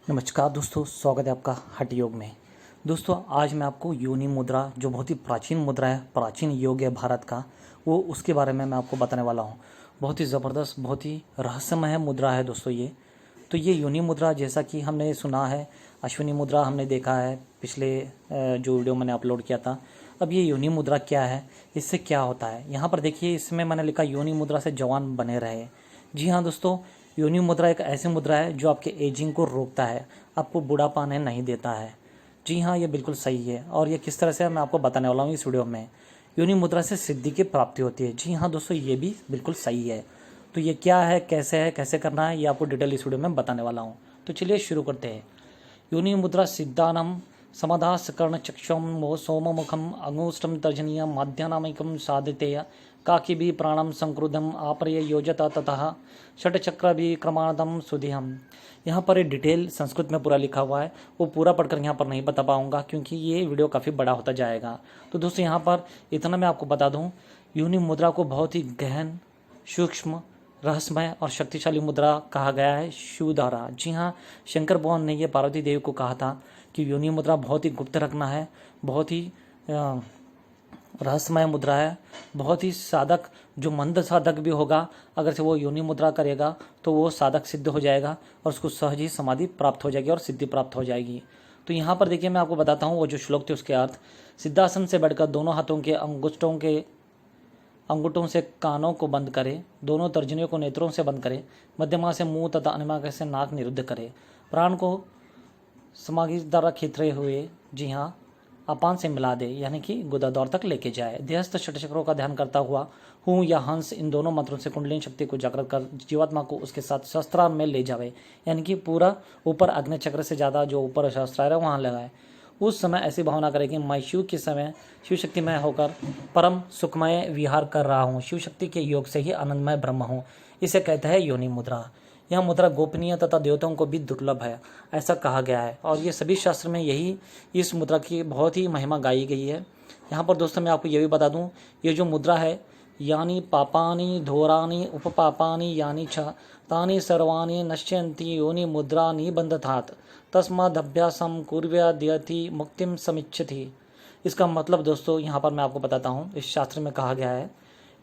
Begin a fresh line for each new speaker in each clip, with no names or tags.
नमस्कार दोस्तों, स्वागत है आपका हठ योग में। दोस्तों आज मैं आपको योनि मुद्रा जो बहुत ही प्राचीन मुद्रा है, प्राचीन योग है भारत का, वो उसके बारे में मैं आपको बताने वाला हूँ। बहुत ही ज़बरदस्त, बहुत ही रहस्यमय मुद्रा है दोस्तों ये। तो ये योनि मुद्रा, जैसा कि हमने सुना है, अश्विनी मुद्रा हमने देखा है पिछले जो वीडियो मैंने अपलोड किया था। अब ये योनि मुद्रा क्या है, इससे क्या होता है, यहाँ पर देखिए, इसमें मैंने लिखा योनि मुद्रा से जवान बने रहे। जी हाँ दोस्तों, योनि मुद्रा एक ऐसी मुद्रा है जो आपके एजिंग को रोकता है, आपको बूढ़ापा आने नहीं देता है। जी हाँ, ये बिल्कुल सही है। और ये किस तरह से मैं आपको बताने वाला हूँ इस वीडियो में। योनि मुद्रा से सिद्धि की प्राप्ति होती है। जी हाँ दोस्तों, ये भी बिल्कुल सही है। तो ये क्या है, कैसे करना है, ये आपको डिटेल इस वीडियो में बताने वाला हूँ। तो चलिए शुरू करते हैं। योनि मुद्रा सिद्धानम समदासकर्ण चक्षुम सोममुखम अंगुष्ठम तर्जनीय माध्यानामिकम साधितेय काकी भी प्राणम संक्रुधम आपर्य योजता ततः षटचक्र भी क्रमादम सुधिहम। यहाँ पर एक डिटेल संस्कृत में पूरा लिखा हुआ है, वो पूरा पढ़कर यहाँ पर नहीं बता पाऊंगा क्योंकि ये वीडियो काफ़ी बड़ा होता जाएगा। तो दोस्तों यहाँ पर इतना मैं आपको बता दूँ, योनि मुद्रा को बहुत ही गहन, सूक्ष्म, रहस्यमय और शक्तिशाली मुद्रा कहा गया है। शिवधारा। जी हाँ, शंकर भगवान ने यह पार्वती देवी को कहा था कि योनि मुद्रा बहुत ही गुप्त रखना है, बहुत ही रहस्यमय मुद्रा है, बहुत ही साधक, जो मंद साधक भी होगा, अगर से वो योनि मुद्रा करेगा तो वो साधक सिद्ध हो जाएगा और उसको सहज ही समाधि प्राप्त हो जाएगी और सिद्धि प्राप्त हो जाएगी। तो यहाँ पर देखिए, मैं आपको बताता हूँ वो जो श्लोक थे उसके अर्थ। सिद्धासन से बैठकर दोनों हाथों के अंगूठों से कानों को बंद करे, दोनों तर्जनियों को नेत्रों से बंद करे, मध्यमा से मुंह तथा अनुमा से नाक निरुद्ध करे, प्राण को समाधि द्वारा खींचते हुए, जी हाँ, अपान से मिला दे, यानी कि गुदाद्वार तक लेके जाए। देहस्थ षटचक्रों का ध्यान करता हुआ हूँ या हंस, इन दोनों मंत्रों से कुंडलिनी शक्ति को जागृत कर जीवात्मा को उसके साथ शस्त्रार में ले जावे, यानी कि पूरा ऊपर अग्नि चक्र से ज़्यादा जो ऊपर शस्त्रार है वहाँ लगाए। उस समय ऐसी भावना करें कि मैं शिव के समय शिव शक्ति में होकर परम सुखमय विहार कर रहा हूँ, शिव शक्ति के योग से ही आनंदमय ब्रह्म हूँ। इसे कहते हैं योनि मुद्रा। यह मुद्रा गोपनीय तथा देवताओं को भी दुर्लभ है, ऐसा कहा गया है। और ये सभी शास्त्र में यही इस मुद्रा की बहुत ही महिमा गाई गई है। यहाँ पर दोस्तों मैं आपको ये भी बता दूँ, ये जो मुद्रा है, यानी पापानि धोरानि उपपापानि यानी छ तानि सर्वाणि नश्यन्ति योनि मुद्रा निबंधतात् तस्मादभ्यासम कुर्याद्यति मुक्तिम समिच्छति। इसका मतलब दोस्तों यहाँ पर मैं आपको बताता हूँ, इस शास्त्र में कहा गया है,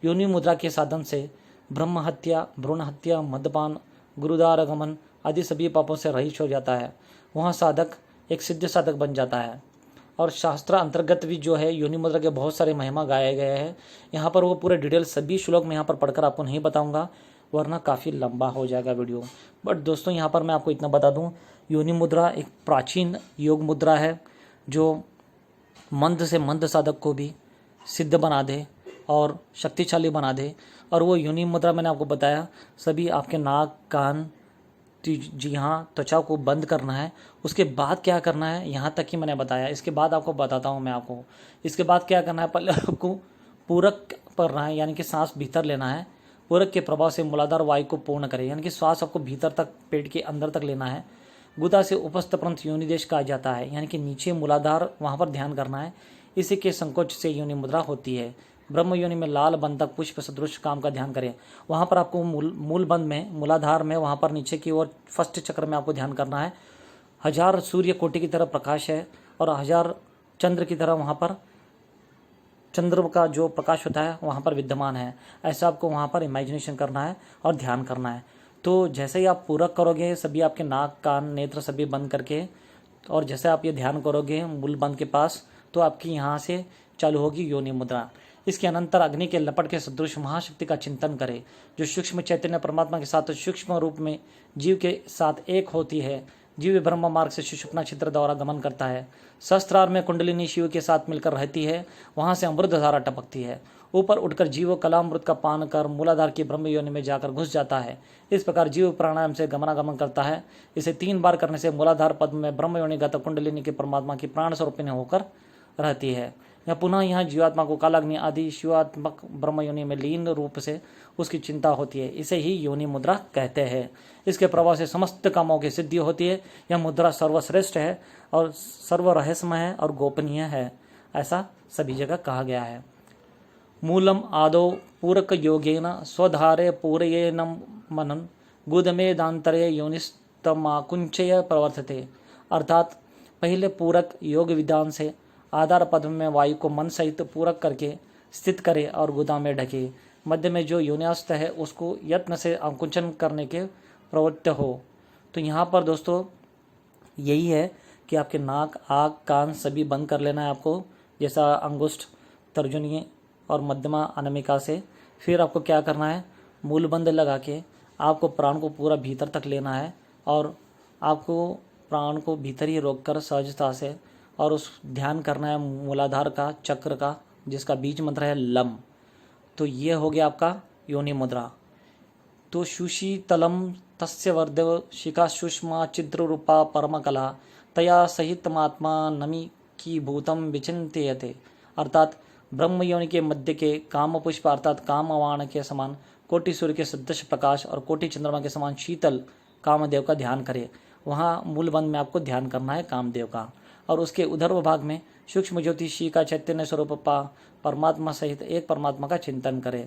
योनि मुद्रा के साधन से ब्रह्म हत्या, भ्रूण हत्या, मद्यपान, गुरुद्वार गमन आदि सभी पापों से रहित हो जाता है। वहाँ साधक एक सिद्ध साधक बन जाता है। और शास्त्र अंतर्गत भी जो है योनि मुद्रा के बहुत सारे महिमा गाए गए हैं। यहाँ पर वो पूरे डिटेल सभी श्लोक में यहाँ पर पढ़कर आपको नहीं बताऊंगा, वरना काफ़ी लंबा हो जाएगा वीडियो। बट दोस्तों यहाँ पर मैं आपको इतना बता दूँ, योनि मुद्रा एक प्राचीन योग मुद्रा है जो मंद से मंद साधक को भी सिद्ध बना दे और शक्तिशाली बना दे। और वो योनि मुद्रा मैंने आपको बताया, सभी आपके नाक, कान, जी हाँ, त्वचा को बंद करना है। उसके बाद क्या करना है यहाँ तक ही मैंने बताया, इसके बाद आपको बताता हूँ मैं आपको। इसके बाद क्या करना है, पहले आपको पूरक करना है, यानी कि सांस भीतर लेना है। पूरक के प्रभाव से मूलाधार वायु को पूर्ण करें, यानी कि श्वास आपको भीतर तक, पेट के अंदर तक लेना है। गुदा से उपस्थ प्रंथ योनि देश कहा जाता है, यानी कि नीचे मूलाधार, वहाँ पर ध्यान करना है। इसी के संकोच से योनि मुद्रा होती है। ब्रह्म योनि में लाल बंधक पुष्प सदृश काम का ध्यान करें। वहाँ पर आपको मूल बंध में, मूलाधार में, वहाँ पर नीचे की ओर फर्स्ट चक्र में आपको ध्यान करना है। 1000 सूर्य कोटि की तरह प्रकाश है और 1000 चंद्र की तरह वहाँ पर चंद्र का जो प्रकाश होता है वहाँ पर विद्यमान है। ऐसा आपको वहाँ पर इमेजिनेशन करना है और ध्यान करना है। तो जैसे ही आप पूरक करोगे, सभी आपके नाक, कान, नेत्र सभी बंद करके, और जैसे आप ये ध्यान करोगे मूल बंध के पास, तो आपकी यहाँ से चालू होगी योनि मुद्रा। इसके अनंतर अग्नि के लपट के सदृश महाशक्ति का चिंतन करें, जो सूक्ष्म चैतन्य परमात्मा के साथ सूक्ष्म रूप में जीव के साथ एक होती है। जीव ब्रह्म मार्ग से सुषुप्ना क्षेत्र द्वारा गमन करता है। सहस्त्रार में कुंडलिनी शिव के साथ मिलकर रहती है, वहां से अमृत धारा टपकती है। ऊपर उठकर जीव कलामृत का पान कर मूलाधार की ब्रह्म योनि में जाकर घुस जाता है। इस प्रकार जीव प्राणायाम से गमनागमन करता है। इसे 3 बार करने से मूलाधार पद में ब्रह्म योनिगत कुंडलिनी के परमात्मा की प्राण स्वरूपिणी होकर रहती है। या पुनः यहाँ जीवात्मा को कालाग्नि आदि शिवात्मक ब्रह्म योनि में लीन रूप से उसकी चिंता होती है। इसे ही योनि मुद्रा कहते हैं। इसके प्रभाव से समस्त कामों की सिद्धि होती है। यह मुद्रा सर्वश्रेष्ठ है और सर्व रहस्यमय है और गोपनीय है, ऐसा सभी जगह कहा गया है। मूलम आदौ पूरक योगेन स्वधारे पूरयेन मनन गुदमेदांतरे योनिस उत्तमाकुंचय प्रवर्तते, अर्थात पहले पूरक योग विधान से आधार पद्म में वायु को मन सहित पूरक करके स्थित करे और गुदा में ढके। मध्य में जो योनियास्त है उसको यत्न से अंकुचन करने के प्रवृत्त हो। तो यहाँ पर दोस्तों यही है कि आपके नाक, आँख, कान सभी बंद कर लेना है आपको, जैसा अंगुष्ठ, तर्जनी और मध्यमा अनामिका से। फिर आपको क्या करना है, मूल बंद लगा के आपको प्राण को पूरा भीतर तक लेना है और आपको प्राण को भीतर ही रोककर सहजता से और उस ध्यान करना है मूलाधार का, चक्र का, जिसका बीज मंत्र है लम। तो ये हो गया आपका योनि मुद्रा। तो सुशीतलम तस्य वर्धव शिखा सुषमा चिद्र रूपा परम कला तया सहित महात्मा नमी की भूतम विचिंत्यते, अर्थात ब्रह्म योनि के मध्य के काम पुष्प अर्थात कामवाण के समान कोटि सूर्य के सदृश प्रकाश और कोटि चंद्रमा के समान शीतल कामदेव का ध्यान करें। वहाँ मूल बंद में आपको ध्यान करना है कामदेव का, और उसके उधर्व भाग में सूक्ष्म ज्योतिषी का चैतन्य स्वरूप परमात्मा सहित एक परमात्मा का चिंतन करें।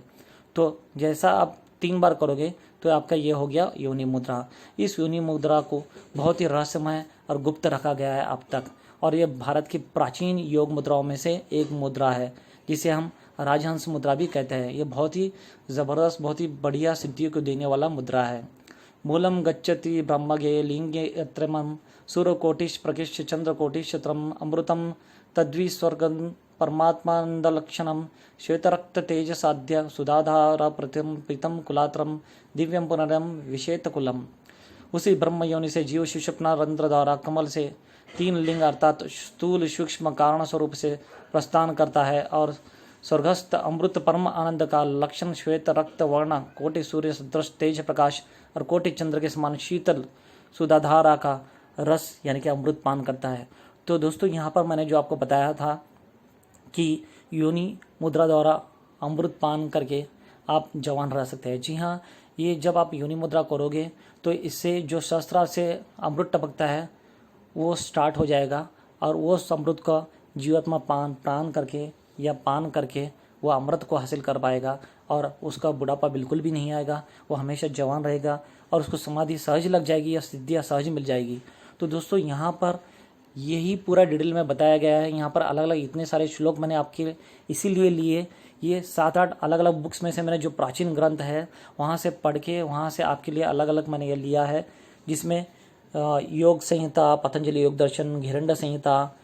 तो जैसा आप 3 बार करोगे तो आपका ये हो गया योनि मुद्रा। इस योनि मुद्रा को बहुत ही रहस्यमय और गुप्त रखा गया है अब तक, और ये भारत की प्राचीन योग मुद्राओं में से एक मुद्रा है जिसे हम राजहंस मुद्रा भी कहते हैं। ये बहुत ही ज़बरदस्त, बहुत ही बढ़िया सिद्धियों को देने वाला मुद्रा है। मूलम गच्छति ब्रह्मगे लिंगे यत्रमं सूर्यकोटिश प्रकिश चंद्रकोटिश त्रम अमृतम तद्विस्वर्गं परमात्मानंदलक्षणम श्वेतरक्त तेज साध्य सुधाधार प्रतिम प्रीतम कुलात्रम दिव्यम पुनरम विशेत कुलम। उसी ब्रह्म योनि से जीव सुषुप्ना रंध्र द्वारा कमल से 3 लिंग अर्थात स्थूल सूक्ष्म कारण स्वरूप से प्रस्थान करता है और स्वर्गस्थ अमृत परम आनंद का लक्षण श्वेत रक्त वर्ण कोटि सूर्य सदृश तेज प्रकाश और कोटि चंद्र के समान शीतल सुधाधारा का रस यानी कि अमृत पान करता है। तो दोस्तों यहाँ पर मैंने जो आपको बताया था कि योनि मुद्रा द्वारा अमृत पान करके आप जवान रह सकते हैं। जी हाँ, ये जब आप योनि मुद्रा करोगे तो इससे जो शस्त्र से अमृत टपकता है वो स्टार्ट हो जाएगा और वो अमृत का जीवात्मा पान करके या पान करके वो अमृत को हासिल कर पाएगा और उसका बुढ़ापा बिल्कुल भी नहीं आएगा, वो हमेशा जवान रहेगा और उसको समाधि सहज लग जाएगी या सिद्धियाँ सहज मिल जाएगी। तो दोस्तों यहाँ पर यही पूरा डिटेल में बताया गया है। यहाँ पर अलग अलग इतने सारे श्लोक मैंने आपके इसीलिए लिए, ये 7-8 अलग अलग बुक्स में से मैंने जो प्राचीन ग्रंथ है वहाँ से पढ़ के वहाँ से आपके लिए अलग अलग मैंने ये लिया है, जिसमें योग संहिता, पतंजलि योग दर्शन, घिरंड संहिता,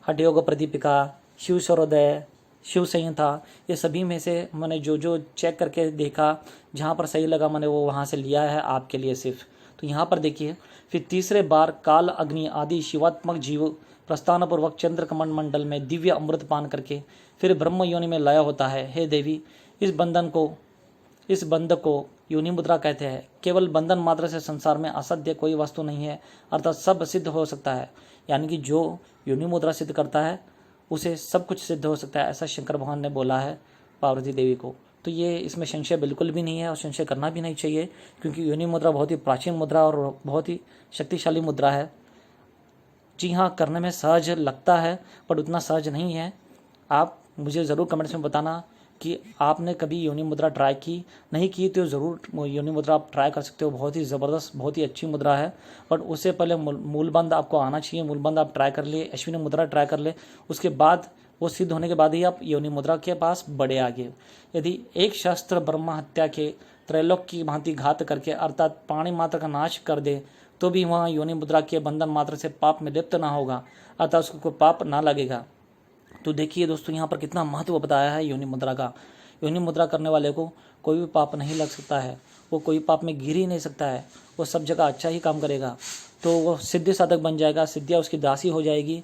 हठ योग प्रदीपिका, शिव सर्वोदय, शिव संहिता, ये सभी में से मैंने जो जो चेक करके देखा, जहाँ पर सही लगा मैंने वो वहाँ से लिया है आपके लिए सिर्फ। तो यहाँ पर देखिए, फिर तीसरे बार काल अग्नि आदि शिवात्मक जीव प्रस्थान पूर्वक चंद्र कमंड मंडल में दिव्य अमृत पान करके फिर ब्रह्म योनि में लय होता है। हे देवी, इस बंध को योनि मुद्रा कहते हैं। केवल बंधन मात्र से संसार में असत्य कोई वस्तु नहीं है, अर्थात सब सिद्ध हो सकता है। यानी कि जो योनि मुद्रा सिद्ध करता है उसे सब कुछ सिद्ध हो सकता है, ऐसा शंकर भगवान ने बोला है पार्वती देवी को। तो ये इसमें संशय बिल्कुल भी नहीं है और संशय करना भी नहीं चाहिए, क्योंकि योनि मुद्रा बहुत ही प्राचीन मुद्रा और बहुत ही शक्तिशाली मुद्रा है। जी हाँ, करने में सहज लगता है पर उतना सहज नहीं है। आप मुझे ज़रूर कमेंट्स में बताना कि आपने कभी योनि मुद्रा ट्राई की, नहीं की तो ज़रूर योनि मुद्रा आप ट्राई कर सकते हो। बहुत ही ज़बरदस्त, बहुत ही अच्छी मुद्रा है। बट उससे पहले मूलबंध आपको आना चाहिए। मूलबंध आप ट्राई कर लिए, अश्विनी मुद्रा ट्राई कर ले, उसके बाद वो सिद्ध होने के बाद ही आप योनि मुद्रा के पास बढ़े आगे। यदि एक शस्त्र ब्रह्म हत्या के त्रैलोक की भांति घात करके अर्थात प्राणी मात्र का नाश कर दे तो भी वहाँ योनि मुद्रा के बंधन मात्र से पाप में लिप्त ना होगा, अर्थात उसको कोई पाप ना लगेगा। तो देखिए दोस्तों, यहाँ पर कितना महत्व बताया है योनि मुद्रा का। योनि मुद्रा करने वाले को कोई भी पाप नहीं लग सकता है, वो कोई पाप में गिर ही नहीं सकता है, वो सब जगह अच्छा ही काम करेगा। तो वो सिद्धि साधक बन जाएगा, सिद्धियाँ उसकी दासी हो जाएगी,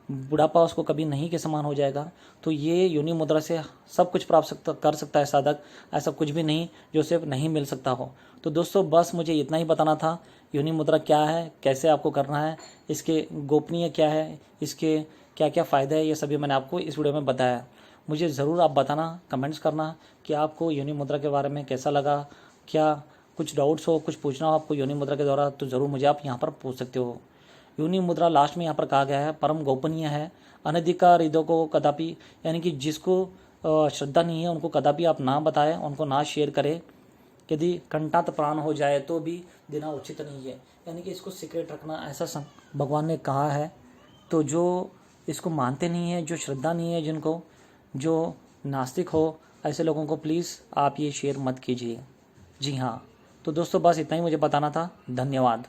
बुढ़ापा उसको कभी नहीं के समान हो जाएगा। तो ये योनि मुद्रा से सब कुछ प्राप्त कर सकता है साधक, ऐसा कुछ भी नहीं जो सिर्फ नहीं मिल सकता हो। तो दोस्तों बस मुझे इतना ही बताना था, योनि मुद्रा क्या है, कैसे आपको करना है, इसके गोपनीय क्या है, इसके क्या क्या फ़ायदे है, ये सभी मैंने आपको इस वीडियो में बताया। मुझे ज़रूर आप बताना, कमेंट्स करना कि आपको योनि मुद्रा के बारे में कैसा लगा। क्या कुछ डाउट्स हो, कुछ पूछना हो आपको योनि मुद्रा के द्वारा, तो ज़रूर मुझे आप यहाँ पर पूछ सकते हो। योनि मुद्रा लास्ट में यहाँ पर कहा गया है परम गोपनीय है, अनधिकारितों को कदापि, यानी कि जिसको श्रद्धा नहीं है उनको कदापि आप ना बताएं, उनको ना शेयर करें। यदि कंटात प्राण हो जाए तो भी देना उचित नहीं है, यानी कि इसको सीक्रेट रखना ऐसा भगवान ने कहा है। तो जो इसको मानते नहीं है, जो श्रद्धा नहीं है जिनको, जो नास्तिक हो, ऐसे लोगों को प्लीज़ आप ये शेयर मत कीजिए। जी हाँ, तो दोस्तों बस इतना ही मुझे बताना था। धन्यवाद।